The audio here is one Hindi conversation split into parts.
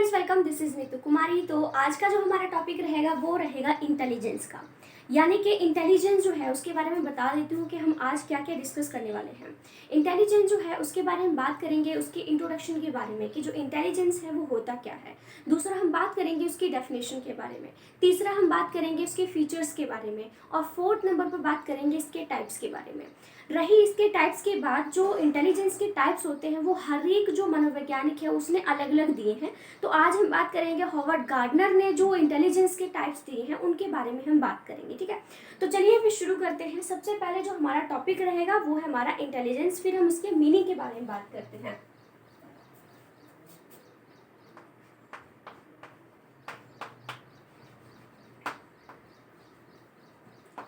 Friends, welcome. This is Neetu Kumari. तो आज का जो हमारा टॉपिक रहेगा वो रहेगा इंटेलिजेंस का, यानी कि इंटेलिजेंस जो है उसके बारे में बता देती हूँ कि हम आज क्या क्या डिस्कस करने वाले हैं। इंटेलिजेंस जो है उसके बारे में बात करेंगे, उसके इंट्रोडक्शन के बारे में कि जो इंटेलिजेंस है वो होता क्या है। दूसरा हम बात करेंगे उसकी डेफिनेशन के बारे में। तीसरा हम बात करेंगे उसके फीचर्स के बारे में। और फोर्थ नंबर पर बात करेंगे इसके टाइप्स के बारे में। रही इसके टाइप्स के बाद, जो इंटेलिजेंस के टाइप्स होते हैं वो हर एक जो मनोवैज्ञानिक है उसने अलग अलग दिए हैं। तो आज हम बात करेंगे हॉवर्ड गार्डनर ने जो इंटेलिजेंस के टाइप्स दिए हैं उनके बारे में हम बात करेंगे। ठीक है, तो चलिए फिर शुरू करते हैं। सबसे पहले जो हमारा टॉपिक रहेगा वो है हमारा इंटेलिजेंस, फिर हम उसके मीनिंग के बारे में बात करते हैं।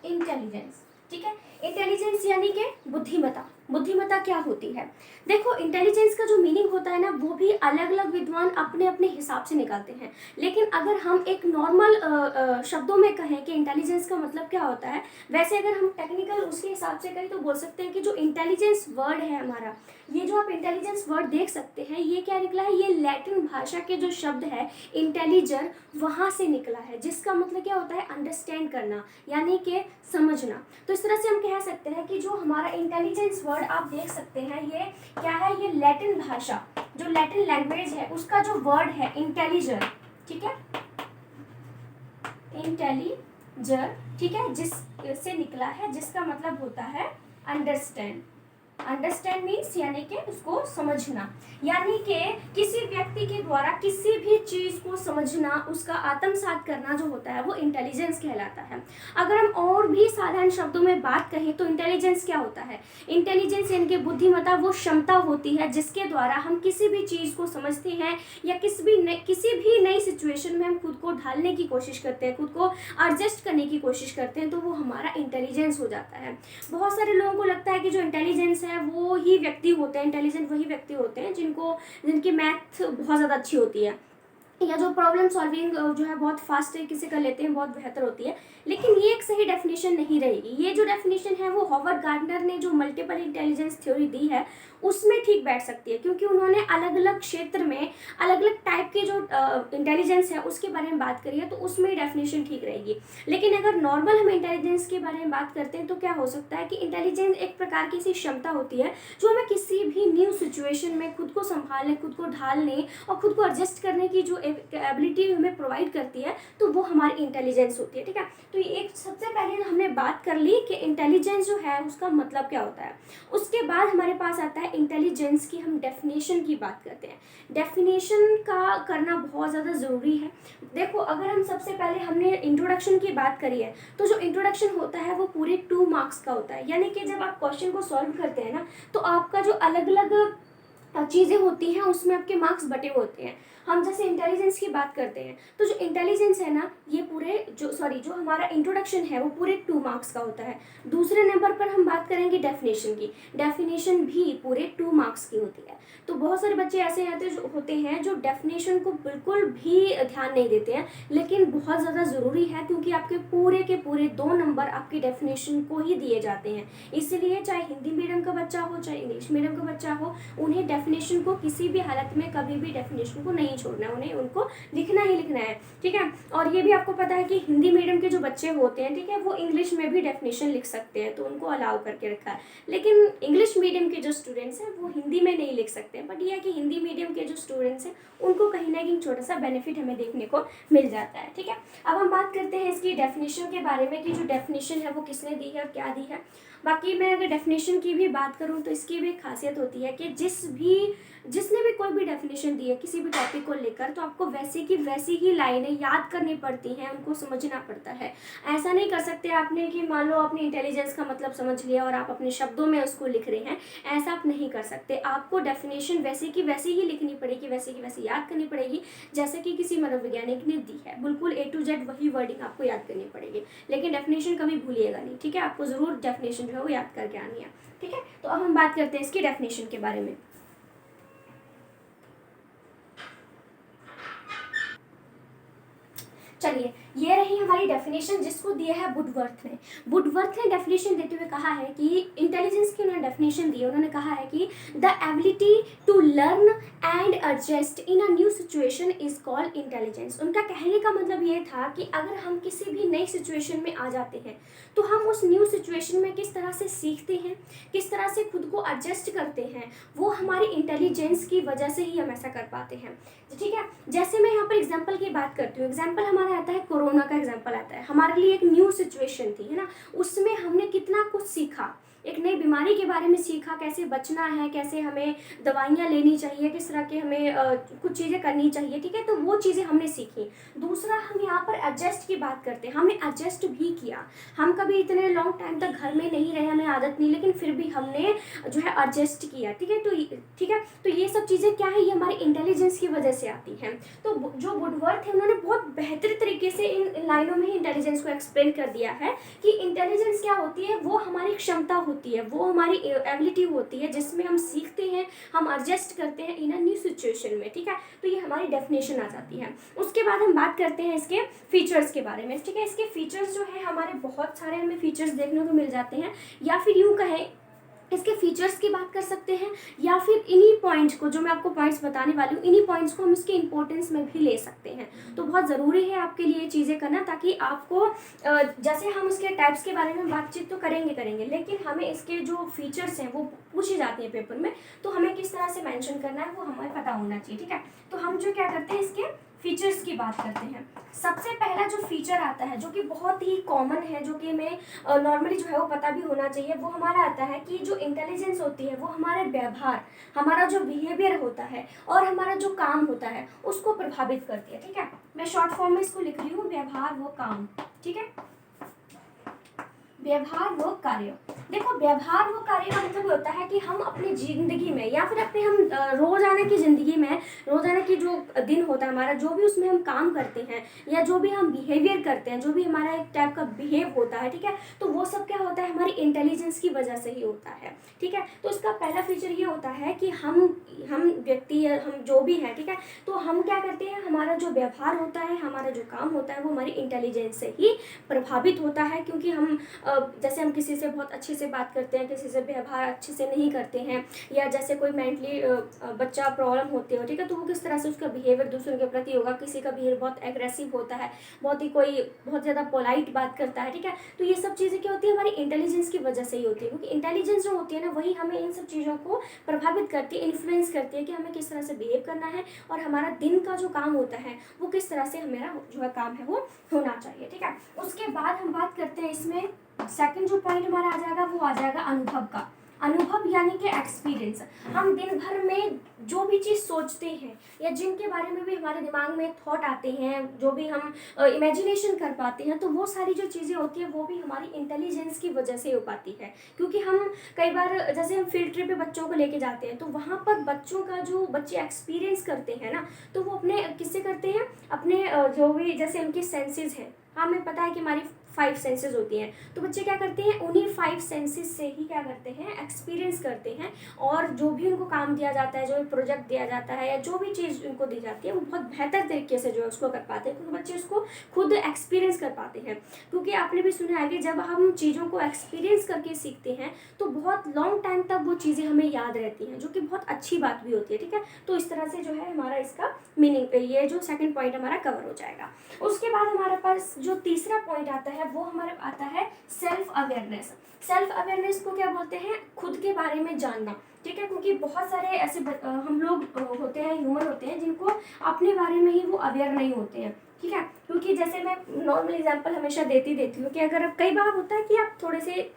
इंटेलिजेंस, ठीक है। इंटेलिजेंस यानी कि बुद्धिमत्ता। बुद्धिमत्ता क्या होती है? देखो, इंटेलिजेंस का जो मीनिंग होता है ना वो भी अलग अलग विद्वान अपने अपने हिसाब से निकालते हैं। लेकिन अगर हम एक नॉर्मल शब्दों में कहें कि इंटेलिजेंस का मतलब क्या होता है, वैसे अगर हम टेक्निकल उसके हिसाब से कहें तो बोल सकते हैं कि जो इंटेलिजेंस वर्ड है हमारा, ये जो आप इंटेलिजेंस वर्ड देख सकते हैं ये क्या निकला है, ये लैटिन भाषा के जो शब्द है इंटेलिजर, वहाँ से निकला है, जिसका मतलब क्या होता है अंडरस्टैंड करना, यानी कि समझना। तो इस तरह से हम कह सकते हैं कि जो हमारा इंटेलिजेंस वर्ड आप देख सकते हैं ये क्या है, ये लैटिन भाषा, जो लैटिन लैंग्वेज है उसका जो वर्ड है इंटेलिजर, ठीक है, इंटेलिजर, ठीक है, जिससे निकला है, जिसका मतलब होता है अंडरस्टैंड। अंडरस्टैंड मीन्स यानी कि उसको समझना, यानी कि किसी व्यक्ति के द्वारा किसी भी चीज को समझना, उसका आत्मसात करना जो होता है वो इंटेलिजेंस कहलाता है। अगर हम और भी साधारण शब्दों में बात कहें तो इंटेलिजेंस क्या होता है? इंटेलिजेंस यानी कि बुद्धिमत्ता वो क्षमता होती है जिसके द्वारा हम किसी भी चीज को समझते हैं या किसी भी नई सिचुएशन में हम खुद को ढालने की कोशिश करते हैं, खुद को एडजस्ट करने की कोशिश करते हैं, तो वो हमारा इंटेलिजेंस हो जाता है। बहुत सारे लोगों को लगता है कि जो इंटेलिजेंस है वो ही व्यक्ति होते हैं, इंटेलिजेंट वही व्यक्ति होते हैं जिनकी मैथ बहुत ज़्यादा अच्छी होती है या जो प्रॉब्लम सॉल्विंग जो है बहुत फास्ट तरीके से कर लेते हैं, बहुत बेहतर होती है। लेकिन ये एक सही डेफिनेशन नहीं रहेगी। ये जो डेफिनेशन है वो हॉवर्ड गार्डनर ने जो मल्टीपल इंटेलिजेंस थ्योरी दी है उसमें ठीक बैठ सकती है, क्योंकि उन्होंने अलग अलग क्षेत्र में अलग अलग टाइप के जो इंटेलिजेंस है उसके बारे में बात करी है, तो उसमें डेफिनेशन ठीक रहेगी। लेकिन अगर नॉर्मल हम इंटेलिजेंस के बारे में बात करते हैं तो क्या हो सकता है कि इंटेलिजेंस एक प्रकार की ऐसी क्षमता होती है जो हमें किसी भी न्यू सिचुएशन में खुद को संभालने, खुद को ढालने और खुद को एडजस्ट करने की जो एबिलिटी हमें प्रोवाइड करती है, तो वो हमारी इंटेलिजेंस होती है। ठीक है, तो ये एक सबसे पहले हमने बात कर ली कि इंटेलिजेंस जो है उसका मतलब क्या होता है। उसके बाद हमारे पास आता है इंटेलिजेंस की हम डेफिनेशन की बात करते हैं। डेफिनेशन का करना बहुत ज़्यादा ज़रूरी है। देखो, अगर हम सबसे पहले हमने इंट्रोडक्शन की बात करी है तो जो इंट्रोडक्शन होता है वो पूरे 2 मार्क्स का होता है, यानी कि जब आप क्वेश्चन को सॉल्व करते हैं ना तो आपका जो अलग अलग चीज़ें होती हैं उसमें आपके मार्क्स बटे हुए होते हैं। हम जैसे इंटेलिजेंस की बात करते हैं तो जो इंटेलिजेंस है ना ये पूरे जो हमारा इंट्रोडक्शन है वो पूरे 2 मार्क्स का होता है। दूसरे नंबर पर हम बात करेंगे डेफिनेशन की। डेफिनेशन भी पूरे 2 मार्क्स की होती है। तो बहुत सारे बच्चे ऐसे होते हैं जो डेफिनेशन को बिल्कुल भी ध्यान नहीं देते हैं, लेकिन बहुत ज़्यादा ज़रूरी है क्योंकि आपके पूरे के पूरे 2 नंबर आपकी डेफिनेशन को ही दिए जाते हैं। इसीलिए चाहे हिंदी मीडियम का बच्चा हो चाहे इंग्लिश मीडियम का बच्चा हो, उन्हें डेफिनेशन को किसी भी हालत में कभी भी डेफिनेशन को नहीं छोड़ना है, उन्हें उनको लिखना ही लिखना है। ठीक है, और ये भी आपको पता है कि हिंदी मीडियम के जो बच्चे होते हैं, ठीक है, वो इंग्लिश में भी डेफिनेशन लिख सकते हैं, तो उनको अलाउ करके रखा है। लेकिन इंग्लिश मीडियम के जो स्टूडेंट्स हैं वो हिंदी में नहीं लिख सकते हैं। बट ये है कि हिंदी मीडियम के जो स्टूडेंट्स हैं उनको कहीं ना कहीं छोटा सा बेनिफिट हमें देखने को मिल जाता है। ठीक है, अब हम बात करते हैं इसकी डेफिनेशन के बारे में कि जो डेफिनेशन है वो किसने दी है और क्या दी है। बाकी मैं अगर डेफिनेशन की भी बात करूं तो इसकी भी एक खासियत होती है कि जिसने भी कोई भी डेफिनेशन दी है किसी भी टॉपिक को लेकर, तो आपको वैसी की वैसी ही लाइनें याद करनी पड़ती हैं, उनको समझना पड़ता है। ऐसा नहीं कर सकते आपने कि मान लो अपनी इंटेलिजेंस का मतलब समझ लिया और आप अपने शब्दों में उसको लिख रहे हैं, ऐसा आप नहीं कर सकते। आपको डेफिनेशन वैसी की वैसी ही लिखनी पड़ेगी, वैसी की वैसी याद करनी पड़ेगी जैसे कि किसी मनोवैज्ञानिक ने दी है। बिल्कुल A to Z वही वर्डिंग आपको याद करनी पड़ेगी, लेकिन डेफिनेशन कभी भूलिएगा नहीं। ठीक है, आपको ज़रूर डेफिनेशन जो है वो याद करके आनी है। ठीक है, तो अब हम बात करते हैं इसकी डेफिनेशन के बारे में। चलिए, ये रही हमारी डेफिनेशन जिसको दिया है वुडवर्थ ने। वुडवर्थ ने डेफिनेशन देते हुए कहा है कि इंटेलिजेंस की उन्होंने डेफिनेशन दी, उन्होंने कहा है कि the ability to learn and adjust in a new situation is called intelligence. उनका कहने का मतलब ये था कि अगर हम किसी भी नई सिचुएशन में आ जाते हैं तो हम उस न्यू सिचुएशन में किस तरह से सीखते हैं, किस तरह से खुद को एडजस्ट करते हैं, वो हमारी इंटेलिजेंस की वजह से ही हम ऐसा कर पाते हैं। ठीक है, जैसे मैं यहाँ पर एग्जाम्पल की बात करती हूँ, एग्जाम्पल हमारा आता है कोरोना का एग्जाम्पल आता है। हमारे लिए एक न्यू सिचुएशन थी, है ना, उसमें हमने कितना कुछ सीखा, एक नई बीमारी के बारे में सीखा, कैसे बचना है, कैसे हमें दवाइयाँ लेनी चाहिए, किस तरह के हमें कुछ चीज़ें करनी चाहिए। ठीक है, तो वो चीज़ें हमने सीखी। दूसरा, हम यहाँ पर एडजस्ट की बात करते हैं, हमने एडजस्ट भी किया। हम कभी इतने लॉन्ग टाइम तक घर में नहीं रहे, हमें आदत नहीं, लेकिन फिर भी हमने जो है एडजस्ट किया। ठीक है, तो ये सब चीज़ें क्या है, ये हमारी इंटेलिजेंस की वजह से आती हैं। तो जो वुडवर्थ है उन्होंने बहुत बेहतर तरीके से इन लाइनों में ही इंटेलिजेंस को एक्सप्लेन कर दिया है कि इंटेलिजेंस क्या होती है, वो हमारी क्षमता होती है, वो हमारी एबिलिटी होती है जिसमें हम सीखते हैं, हम एडजस्ट करते हैं इन अ न्यू सिचुएशन में। ठीक है, तो ये हमारी डेफिनेशन आ जाती है। उसके बाद हम बात करते हैं इसके फीचर्स के बारे में। ठीक है, इसके फीचर्स जो है हमारे बहुत सारे हमें फीचर्स देखने को मिल जाते हैं, या फिर यूँ कहें इसके फीचर्स की बात कर सकते हैं, या फिर इन्हीं पॉइंट्स को, जो मैं आपको पॉइंट्स बताने वाली हूँ, इन्हीं पॉइंट्स को हम इसके इंपॉर्टेंस में भी ले सकते हैं। तो बहुत ज़रूरी है आपके लिए चीज़ें करना, ताकि आपको जैसे हम इसके टाइप्स के बारे में बातचीत तो करेंगे, लेकिन हमें इसके जो फीचर्स हैं वो पूछे जाते हैं पेपर में, तो हमें किस तरह से मेंशन करना है वो हमें पता होना चाहिए। ठीक है, तो हम जो क्या करते हैं, इसके फीचर्स की बात करते हैं। सबसे पहला जो फीचर आता है, जो कि बहुत ही कॉमन है, जो कि हमें नॉर्मली जो है वो पता भी होना चाहिए, वो हमारा आता है कि जो इंटेलिजेंस होती है वो हमारे व्यवहार, हमारा जो बिहेवियर होता है और हमारा जो काम होता है उसको प्रभावित करती है। ठीक है, मैं शॉर्ट फॉर्म में इसको लिख रही हूँ, व्यवहार व काम। ठीक है, व्यवहार व कार्य। देखो, व्यवहार व कार्य का मतलब होता है कि हम अपनी जिंदगी में, या फिर अपने हम रोजाना की जिंदगी में, रोजाना की जो दिन होता है हमारा, जो भी उसमें हम काम करते हैं या जो भी हम बिहेवियर करते हैं, जो भी हमारा एक टाइप का बिहेव होता है, ठीक है, तो वो सब क्या होता है, हमारी इंटेलिजेंस की वजह से ही होता है। ठीक है, तो इसका पहला फीचर ये होता है कि हम व्यक्ति, हम जो भी हैं, ठीक है, तो हम क्या करते हैं, हमारा जो व्यवहार होता है, हमारा जो काम होता है, वो हमारी इंटेलिजेंस से ही प्रभावित होता है। क्योंकि हम जैसे हम किसी से बहुत अच्छे से बात करते हैं, किसी से व्यवहार अच्छे से नहीं करते हैं, या जैसे कोई मेंटली बच्चा प्रॉब्लम होती है, ठीक है, तो वो किस तरह से उसका बिहेवियर दूसरों के प्रति होगा। किसी का बिहेवियर बहुत एग्रेसिव होता है, कोई बहुत ज़्यादा पोलाइट बात करता है, ठीक है, तो ये सब चीज़ें क्या होती है, हमारी इंटेलिजेंस की वजह से ही होती है। क्योंकि इंटेलिजेंस जो होती है ना, वही हमें इन सब चीज़ों को प्रभावित करती है, इन्फ्लुएंस करती है कि हमें किस तरह से बिहेव करना है, और हमारा दिन का जो काम होता है वो किस तरह से हमारा जो है काम है वो होना चाहिए। ठीक है, उसके बाद हम बात करते हैं, इसमें सेकंड जो पॉइंट हमारा आ जाएगा वो आ जाएगा अनुभव का। अनुभव यानी कि एक्सपीरियंस। हम दिन भर में जो भी चीज़ सोचते हैं, या जिनके बारे में भी हमारे दिमाग में थॉट आते हैं, जो भी हम इमेजिनेशन कर पाते हैं, तो वो सारी जो चीज़ें होती हैं वो भी हमारी इंटेलिजेंस की वजह से हो पाती है। क्योंकि हम कई बार, जैसे हम फील्ड ट्रिप पे बच्चों को लेके जाते हैं, तो वहाँ पर बच्चों का जो बच्चे एक्सपीरियंस करते हैं ना, तो वो अपने किससे करते हैं, अपने जो भी जैसे उनकी सेंसेस हैं, हमें पता है कि हमारी 5 सेंसेस होती हैं, तो बच्चे क्या करते हैं, उन्हीं 5 सेंसेस से ही क्या करते हैं, एक्सपीरियंस करते हैं, और जो भी उनको काम दिया जाता है, जो भी प्रोजेक्ट दिया जाता है, या जो भी चीज़ उनको दी जाती है, वो बहुत बेहतर तरीके से जो है उसको कर पाते हैं, क्योंकि बच्चे उसको खुद एक्सपीरियंस कर पाते हैं। क्योंकि आपने भी सुना है कि जब हम चीज़ों को एक्सपीरियंस करके सीखते हैं तो बहुत लॉन्ग टाइम तक वो चीज़ें हमें याद रहती हैं, जो कि बहुत अच्छी बात भी होती है। ठीक है, तो इस तरह से जो है हमारा इसका मीनिंग, ये जो सेकंड पॉइंट हमारा कवर हो जाएगा। उसके बाद हमारे पास जो तीसरा पॉइंट आता है वो हमारे आता है सेल्फ अवेयरनेस। सेल्फ अवेयरनेस को क्या बोलते हैं, खुद के बारे में जानना। ठीक है, क्योंकि बहुत सारे ऐसे हम लोग होते हैं, ह्यूमन होते हैं, जिनको अपने बारे में ही वो अवेयर नहीं होते हैं। ठीक है, क्योंकि जैसे मैं नॉर्मल एग्जांपल हमेशा देती हूँ कि अगर कई बार होता है कि आप थोड़े से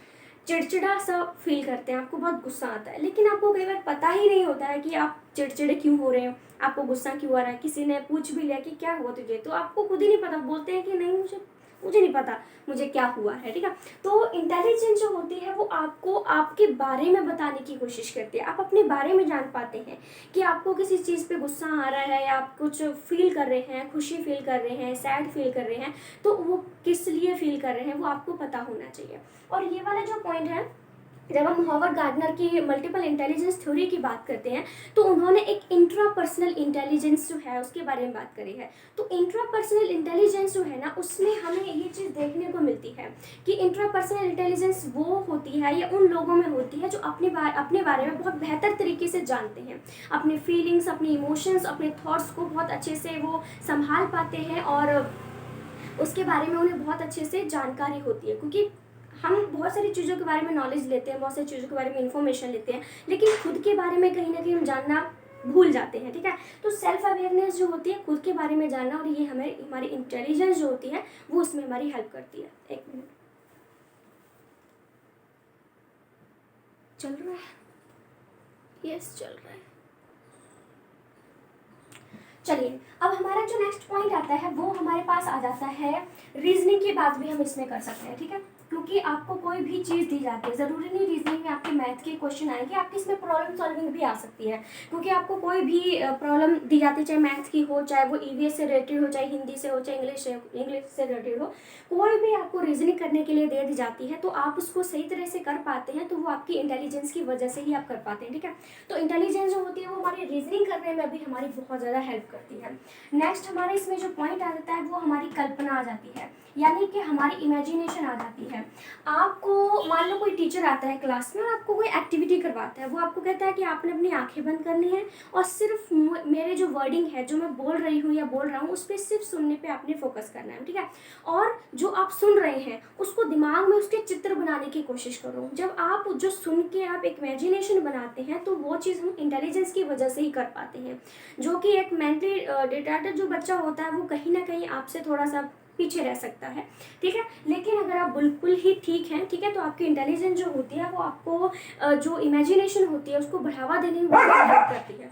चिड़चिड़ा सा फील करते हैं, आपको बहुत गुस्सा आता है, लेकिन आपको कई बार पता ही नहीं होता है कि आप चिड़चिड़े क्यों हो रहे हो, आपको गुस्सा क्यों आ रहा है। किसी ने पूछ भी लिया कि क्या हुआ तुझे, तो आपको खुद ही नहीं पता, बोलते हैं कि नहीं, मुझे नहीं पता मुझे क्या हुआ है। ठीक है, तो इंटेलिजेंस जो होती है वो आपको आपके बारे में बताने की कोशिश करती है। आप अपने बारे में जान पाते हैं कि आपको किसी चीज़ पे गुस्सा आ रहा है, या आप कुछ फील कर रहे हैं, खुशी फील कर रहे हैं, सैड फील कर रहे हैं, तो वो किस लिए फील कर रहे हैं वो आपको पता होना चाहिए। और ये वाला जो पॉइंट है जब हम हॉवर्ड गार्डनर की मल्टीपल इंटेलिजेंस थ्योरी की बात करते हैं तो उन्होंने एक इंट्रापर्सनल इंटेलिजेंस जो है उसके बारे में बात करी है। तो इंट्रापर्सनल इंटेलिजेंस जो है ना, उसमें हमें ये चीज़ देखने को मिलती है कि इंट्रापर्सनल इंटेलिजेंस वो होती है या उन लोगों में होती है जो अपने बारे में बहुत बेहतर तरीके से जानते हैं, अपने फीलिंग्स, अपने इमोशंस, अपने थॉट्स को बहुत अच्छे से वो संभाल पाते हैं और उसके बारे में उन्हें बहुत अच्छे से जानकारी होती है। क्योंकि हम बहुत सारी चीज़ों के बारे में नॉलेज लेते हैं, बहुत सारी चीज़ों के बारे में इंफॉर्मेशन लेते हैं, लेकिन खुद के बारे में कहीं ना कहीं हम जानना भूल जाते हैं, ठीक है। तो सेल्फ अवेयरनेस जो होती है, खुद के बारे में जानना, और ये हमें हमारी इंटेलिजेंस जो होती है वो उसमें हमारी हेल्प करती है। एक मिनट, चल रहा है? यस, चल रहा है। चलिए, अब हमारा जो नेक्स्ट पॉइंट आता है वो हमारे पास आ जाता है रीजनिंग की बात भी हम इसमें कर सकते हैं, ठीक है। क्योंकि आपको कोई भी चीज़ दी जाती है, ज़रूरी नहीं रीजनिंग में आपके मैथ के क्वेश्चन आएंगे, आपकी इसमें प्रॉब्लम सॉल्विंग भी आ सकती है। क्योंकि आपको कोई भी प्रॉब्लम दी जाती है, चाहे मैथ की हो, चाहे वो ईवीएस से रिलेटेड हो, चाहे हिंदी से हो, चाहे इंग्लिश से रिलेटेड हो, कोई भी आपको रीजनिंग करने के लिए दे दी जाती है तो आप उसको सही तरह से कर पाते हैं, तो वो आपकी इंटेलिजेंस की वजह से ही आप कर पाते हैं, ठीक है। तो इंटेलिजेंस जो होती है वो हमारी रीजनिंग करने में भी हमारी बहुत ज़्यादा हेल्प करती है। नेक्स्ट हमारे इसमें जो पॉइंट आ जाता है वो हमारी कल्पना आ जाती है, यानी कि हमारी इमेजिनेशन आ जाती है। आपको मान लो कोई टीचर आता है क्लास में और आपको कोई एक्टिविटी करवाता है, वो आपको कहता है कि आपने अपनी आंखें बंद करनी है और सिर्फ मेरे जो वर्डिंग है, जो मैं बोल रही हूँ या बोल रहा हूँ, उस पर सिर्फ सुनने पे आपने फोकस करना है, ठीक है। और जो आप सुन रहे हैं उसको दिमाग में उसके चित्र बनाने की कोशिश करो। जब आप जो सुन के आप एक इमेजिनेशन बनाते हैं तो वो चीज़ हम इंटेलिजेंस की वजह से ही कर पाते हैं। जो कि एक मेंटली डिटार्डेड जो बच्चा होता है वो कहीं ना कहीं आपसे थोड़ा सा पीछे रह सकता है, ठीक है। लेकिन अगर आप बिल्कुल ही ठीक हैं, ठीक है, तो आपकी इंटेलिजेंस जो होती है वो आपको जो इमेजिनेशन होती है उसको बढ़ावा देने में बहुत हेल्प करती है।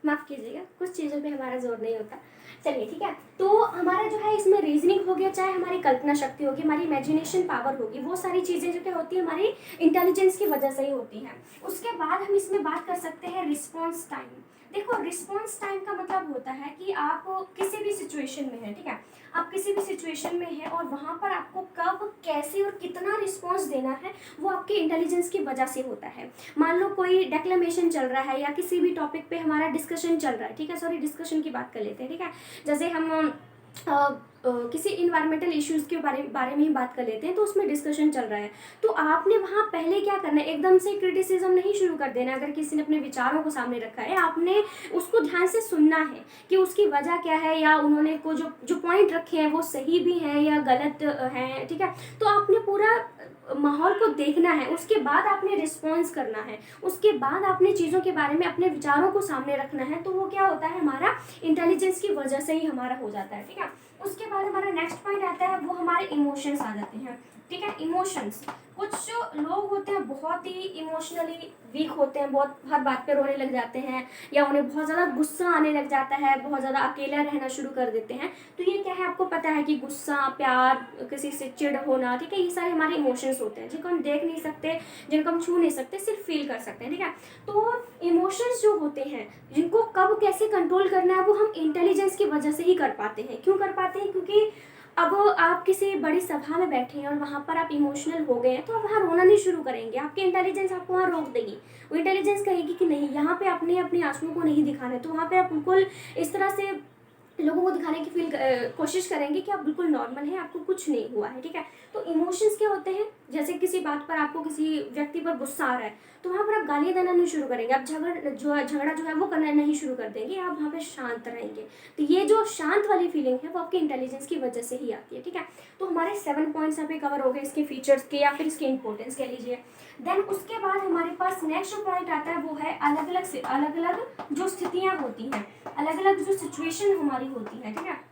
माफ़ कीजिएगा, कुछ चीज़ों पे हमारा जोर नहीं होता। चलिए, ठीक है। तो हमारा जो है इसमें रीजनिंग हो गया, चाहे हमारी कल्पना शक्ति होगी, हमारी इमेजिनेशन पावर होगी, वो सारी चीज़ें जो क्या होती है हमारी इंटेलिजेंस की वजह से ही होती हैं। उसके बाद हम इसमें बात कर सकते हैं रिस्पॉन्स टाइम। देखो, रिस्पॉन्स टाइम का मतलब होता है कि आप किसी भी सिचुएशन में हैं, ठीक है, आप किसी भी सिचुएशन में हैं और वहाँ पर आपको कब, कैसे और कितना रिस्पॉन्स देना है वो आपके इंटेलिजेंस की वजह से होता है। मान लो कोई डेक्लेमेशन चल रहा है या किसी भी टॉपिक पे हमारा डिस्कशन चल रहा है, ठीक है, सॉरी, डिस्कशन की बात कर लेते हैं, ठीक है। जैसे हम किसी इन्वायरमेंटल इश्यूज़ के बारे में ही बात कर लेते हैं, तो उसमें डिस्कशन चल रहा है, तो आपने वहाँ पहले क्या करना है, एकदम से क्रिटिसिज्म नहीं शुरू कर देना। अगर किसी ने अपने विचारों को सामने रखा है, आपने उसको ध्यान से सुनना है कि उसकी वजह क्या है, या उन्होंने को जो जो पॉइंट रखे हैं वो सही भी हैं या गलत हैं, ठीक है। तो आपने पूरा माहौल को देखना है, उसके बाद आपने रिस्पॉन्स करना है, उसके बाद आपने चीज़ों के बारे में अपने विचारों को सामने रखना है। तो वो क्या होता है, हमारा इंटेलिजेंस की वजह से ही हमारा हो जाता है, ठीक है। उसके बाद हमारा नेक्स्ट पॉइंट आता है, वो हमारे इमोशंस आ जाते हैं, ठीक है। इमोशंस, कुछ लोग होते हैं बहुत ही इमोशनली वीक होते हैं, बहुत हर बात पे रोने लग जाते हैं, या उन्हें बहुत ज़्यादा गुस्सा आने लग जाता है, बहुत ज़्यादा अकेला रहना शुरू कर देते हैं। तो ये क्या है, आपको पता है कि गुस्सा, प्यार, किसी से चिढ़ होना, ठीक है, ये सारे हमारे इमोशंस होते हैं जिनको हम देख नहीं सकते, जिनको हम छू नहीं सकते, सिर्फ फील कर सकते हैं, ठीक है। तो इमोशंस जो होते हैं, जिनको कब कैसे कंट्रोल करना है, वो हम इंटेलिजेंस की वजह से ही कर पाते हैं। क्यों कर पाते हैं? क्योंकि अब आप किसी बड़ी सभा में बैठे हैं और वहाँ पर आप इमोशनल हो गए हैं, तो आप वहाँ रोना नहीं शुरू करेंगे, आपकी इंटेलिजेंस आपको वहाँ रोक देगी। वो इंटेलिजेंस कहेगी कि नहीं, यहाँ पे आपने अपने आंसुओं को नहीं दिखाना है। तो वहाँ पे आप बिल्कुल इस तरह से लोगों को दिखाने की कोशिश करेंगे कि आप बिल्कुल नॉर्मल हैं, आपको कुछ नहीं हुआ है, ठीक है। तो इमोशंस क्या होते हैं, जैसे किसी बात पर आपको किसी व्यक्ति पर गुस्सा आ रहा है, तो वहाँ पर आप गालियाँ देना नहीं शुरू करेंगे, आप झगड़ा जो है वो करना नहीं शुरू कर देंगे, आप वहाँ पे शांत रहेंगे। तो ये जो शांत वाली फीलिंग है वो आपकी इंटेलिजेंस की वजह से ही आती है, ठीक है। तो हमारे 7 पॉइंट्स यहाँ पे कवर हो गए इसके फीचर्स के या फिर इसके इंपॉर्टेंस कह लीजिए। देन उसके बाद हमारे पास नेक्स्ट जो पॉइंट आता है वो है अलग अलग जो स्थितियाँ होती हैं, अलग अलग जो सिचुएशन हमारी होती है, ठीक है।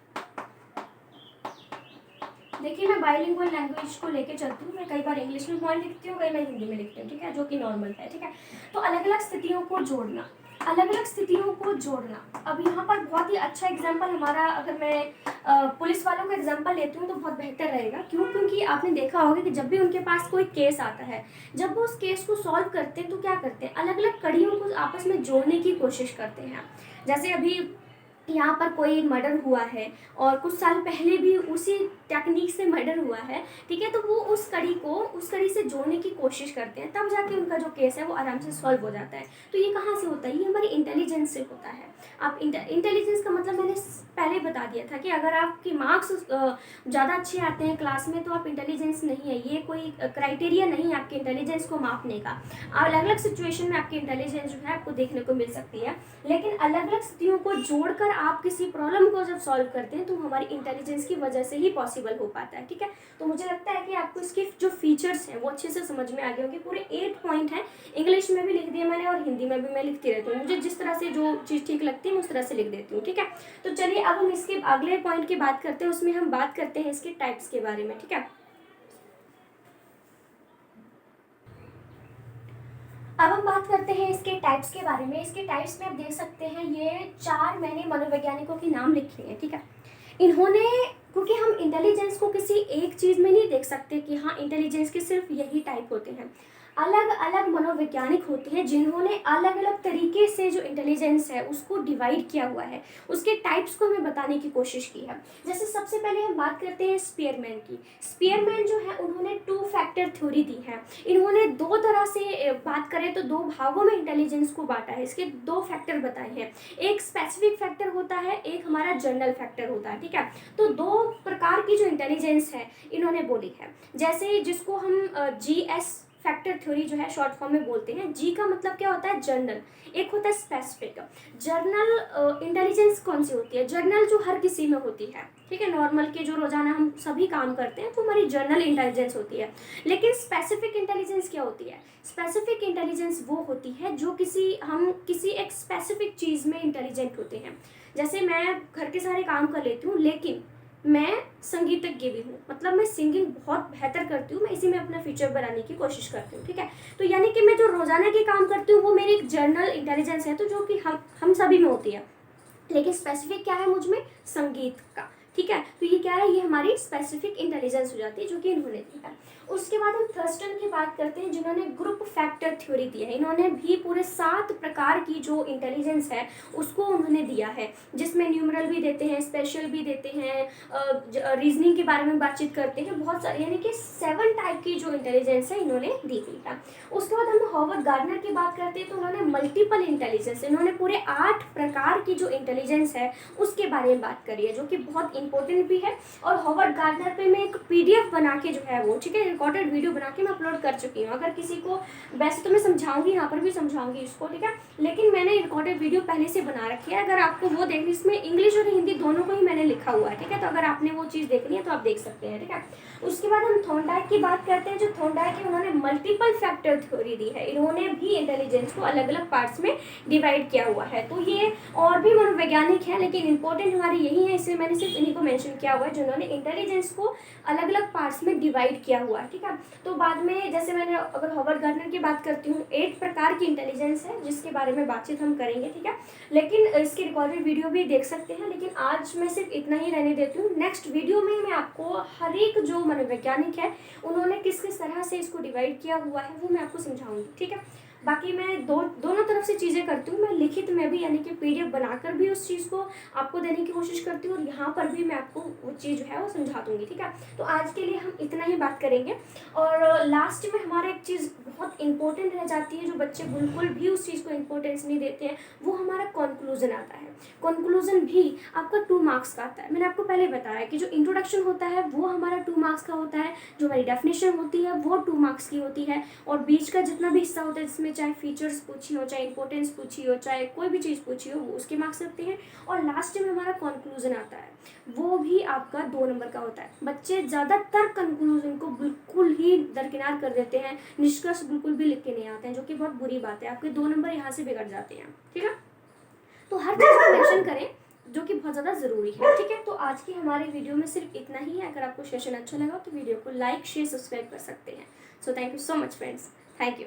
देखिए, मैं बाइलिंगुअल लैंग्वेज को लेके चलती हूँ, मैं कई बार इंग्लिश में पॉइंट लिखती हूँ, कई बार हिंदी में लिखती हूँ, ठीक है, जो कि नॉर्मल है, ठीक है। तो अलग अलग स्थितियों को जोड़ना, अलग अलग स्थितियों को जोड़ना। अब यहाँ पर बहुत ही अच्छा एग्जाम्पल हमारा, अगर मैं पुलिस वालों का एग्जाम्पल लेती हूँ तो बहुत बेहतर रहेगा। क्यों? क्योंकि आपने देखा होगा कि जब भी उनके पास कोई केस आता है, जब वो उस केस को सॉल्व करते हैं तो क्या करते हैं, अलग अलग कड़ियों को आपस में जोड़ने की कोशिश करते हैं। जैसे अभी यहाँ पर कोई मर्डर हुआ है और कुछ साल पहले भी उसी टेक्निक से मर्डर हुआ है, ठीक है, तो वो उस कड़ी से जोड़ने की कोशिश करते हैं, तब जाके उनका जो केस है वो आराम से सॉल्व हो जाता है। तो ये कहाँ से होता है? ये हमारी इंटेलिजेंस से होता है। आप इंटेलिजेंस का मतलब मैंने पहले बता दिया था कि अगर आपके मार्क्स ज़्यादा अच्छे आते हैं क्लास में तो आप इंटेलिजेंस नहीं है, ये कोई क्राइटेरिया नहीं है आपके इंटेलिजेंस को मापने का। अलग अलग सिचुएशन में आपकी इंटेलिजेंस जो है आपको देखने को मिल सकती है, लेकिन अलग अलग स्थितियों को जोड़कर आप किसी प्रॉब्लम को जब सॉल्व करते हैं तो हमारी इंटेलिजेंस की वजह से ही पॉसिबल हो पाता है, ठीक है। तो मुझे लगता है कि आपको इसके जो फीचर्स हैं वो अच्छे से समझ में आ गए होंगे। पूरे 8 पॉइंट हैं, इंग्लिश में भी लिख दिए मैंने और हिंदी में भी मैं लिखती रहती हूँ, मुझे जिस तरह से जो चीज़ ठीक लगती है मैं उस तरह से लिख देती हूँ, ठीक है। तो चलिए अब हम इसके अगले पॉइंट की बात करते हैं, उसमें हम बात करते हैं इसके टाइप्स के बारे में, ठीक है। अब हम बात करते हैं इसके टाइप्स के बारे में। इसके टाइप्स में आप देख सकते हैं ये 4 मैंने मनोवैज्ञानिकों के नाम लिखे हैं, ठीक है। इन्होंने, क्योंकि हम इंटेलिजेंस को किसी एक चीज़ में नहीं देख सकते कि हाँ इंटेलिजेंस के सिर्फ यही टाइप होते हैं, अलग अलग मनोवैज्ञानिक होते हैं जिन्होंने अलग अलग तरीके से जो इंटेलिजेंस है उसको डिवाइड किया हुआ है, उसके टाइप्स को हमें बताने की कोशिश की है। जैसे सबसे पहले हम बात करते हैं स्पीयरमैन की। स्पीयरमैन जो है उन्होंने 2 फैक्टर थ्योरी दी है। इन्होंने 2 तरह से बात करें तो 2 भागों में इंटेलिजेंस को बांटा है, इसके 2 फैक्टर बताए हैं। एक स्पेसिफिक फैक्टर होता है, एक हमारा जनरल फैक्टर होता है, ठीक है। तो 2 प्रकार की जो इंटेलिजेंस है इन्होंने बोली है, जैसे जिसको हम GS फैक्टर थ्योरी जो है शॉर्ट फॉर्म में बोलते हैं। जी का मतलब क्या होता है? जनरल। एक होता है स्पेसिफिक। जर्नल इंटेलिजेंस कौन सी होती है? जर्नल जो हर किसी में होती है, ठीक है, नॉर्मल के जो रोजाना हम सभी काम करते हैं तो हमारी जर्नल इंटेलिजेंस होती है। लेकिन स्पेसिफिक इंटेलिजेंस क्या होती है? स्पेसिफिक इंटेलिजेंस वो होती है जो हम किसी एक स्पेसिफिक चीज़ में इंटेलिजेंट होते हैं। जैसे मैं घर के सारे काम कर लेती हूँ लेकिन मैं संगीतज्ञ भी हूँ, मतलब मैं सिंगिंग बहुत बेहतर करती हूँ, मैं इसी में अपना फ्यूचर बनाने की कोशिश करती हूँ, ठीक है। तो यानी कि मैं जो रोजाना के काम करती हूँ वो मेरी एक जर्नल इंटेलिजेंस है, तो जो कि हम सभी में होती है। लेकिन स्पेसिफिक क्या है मुझ में? संगीत का, ठीक है। तो ये क्या है? ये हमारी स्पेसिफिक इंटेलिजेंस हो जाती है जो कि इन्होंने दी है। उसके बाद हम थर्स्टन की बात करते हैं जिन्होंने ग्रुप फैक्टर थ्योरी दी है। इन्होंने भी पूरे 7 प्रकार की जो इंटेलिजेंस है उसको उन्होंने दिया है, जिसमें न्यूमरल भी देते हैं, स्पेशल भी देते हैं, रीजनिंग के बारे में बातचीत करते हैं, बहुत सारे, यानी कि 7 टाइप की जो इंटेलिजेंस है इन्होंने दी हुई है। उसके बाद हम हॉवर्ड गार्डनर की बात करते हैं तो उन्होंने मल्टीपल इंटेलिजेंस, इन्होंने पूरे 8 प्रकार की जो इंटेलिजेंस है उसके बारे में बात करी है, जो कि बहुत इंपॉर्टेंट भी है। और हॉवर्ड गार्डनर पे मैं एक PDF बना के जो है वो, ठीक है, रिकॉर्डेड वीडियो बना के मैं अपलोड कर चुकी हूँ। अगर किसी को, वैसे तो मैं समझाऊंगी, यहाँ पर भी समझाऊंगी इसको, ठीक है, लेकिन मैंने रिकॉर्डेड वीडियो पहले से बना रखी है। अगर आपको वो देखनी, इसमें इंग्लिश और हिंदी दोनों को ही मैंने लिखा हुआ है, ठीक है, तो अगर आपने वो चीज़ देखनी है तो आप देख सकते हैं, ठीक है। उसके बाद हम थॉर्नडाइक की बात करते हैं। जो थॉर्नडाइक है उन्होंने मल्टीपल फैक्टर थ्योरी दी है, इन्होंने भी इंटेलिजेंस को अलग अलग पार्ट्स में डिवाइड किया हुआ है। तो ये और भी मनोवैज्ञानिक है लेकिन इंपॉर्टेंट हमारी यही है, इसलिए मैंने सिर्फ इन्हीं को मेंशन किया हुआ है जिन्होंने इंटेलिजेंस को अलग अलग पार्ट्स में डिवाइड किया हुआ है, ठीक है। तो बाद में जैसे मैंने अगर हॉवर्ड गार्डनर की बात करती हूँ, 8 प्रकार की इंटेलिजेंस है जिसके बारे में बातचीत हम करेंगे, ठीक है, लेकिन इसकी रिकॉर्डेड वीडियो भी देख सकते हैं। लेकिन आज मैं सिर्फ इतना ही रहने देती हूँ। नेक्स्ट वीडियो में मैं आपको हर एक जो मनोवैज्ञानिक है उन्होंने किस किस तरह से इसको डिवाइड किया हुआ है वो मैं आपको समझाऊंगी, ठीक है। बाकी मैं दोनों तरफ से चीज़ें करती हूँ, मैं लिखित में भी यानी कि PDF बनाकर भी उस चीज़ को आपको देने की कोशिश करती हूँ और यहाँ पर भी मैं आपको वो चीज़ जो है वो समझा दूँगी, ठीक है। तो आज के लिए हम इतना ही बात करेंगे। और लास्ट में हमारा एक चीज़ बहुत इंपॉर्टेंट रह जाती है, जो बच्चे बिल्कुल भी उस चीज़ को इंपॉर्टेंस नहीं देते हैं, वो हमारा कंक्लूजन आता है। कंक्लूजन भी आपका 2 मार्क्स का आता है। मैंने आपको पहले बताया कि जो इंट्रोडक्शन होता है वो हमारा 2 मार्क्स का होता है, जो हमारी डेफिनेशन होती है वो 2 मार्क्स की होती है, और बीच का जितना भी हिस्सा होता है जिसमें चाहे फीचर्स पूछी हो, चाहे इंपॉर्टेंस पूछी हो, चाहे कोई भी चीज़ पूछी हो, वो उसके मार्क्स लगते हैं। और लास्ट में हमारा कंक्लूजन आता है, वो भी आपका 2 नंबर का होता है। बच्चे ज़्यादातर कंक्लूजन को बिल्कुल ही दरकिनार कर देते हैं, निष्कर्ष बिल्कुल भी लिख के नहीं आते हैं, जो कि बहुत बुरी बात है। आपके 2 नंबर यहाँ से बिगड़ जाते हैं, ठीक है। तो हर चीज़ को मेंशन करें जो कि बहुत ज़्यादा ज़रूरी है, ठीक है। तो आज की हमारे वीडियो में सिर्फ इतना ही है। अगर आपको सेशन अच्छा लगा तो वीडियो को लाइक, शेयर, सब्सक्राइब कर सकते हैं। So thank you so much friends, thank you.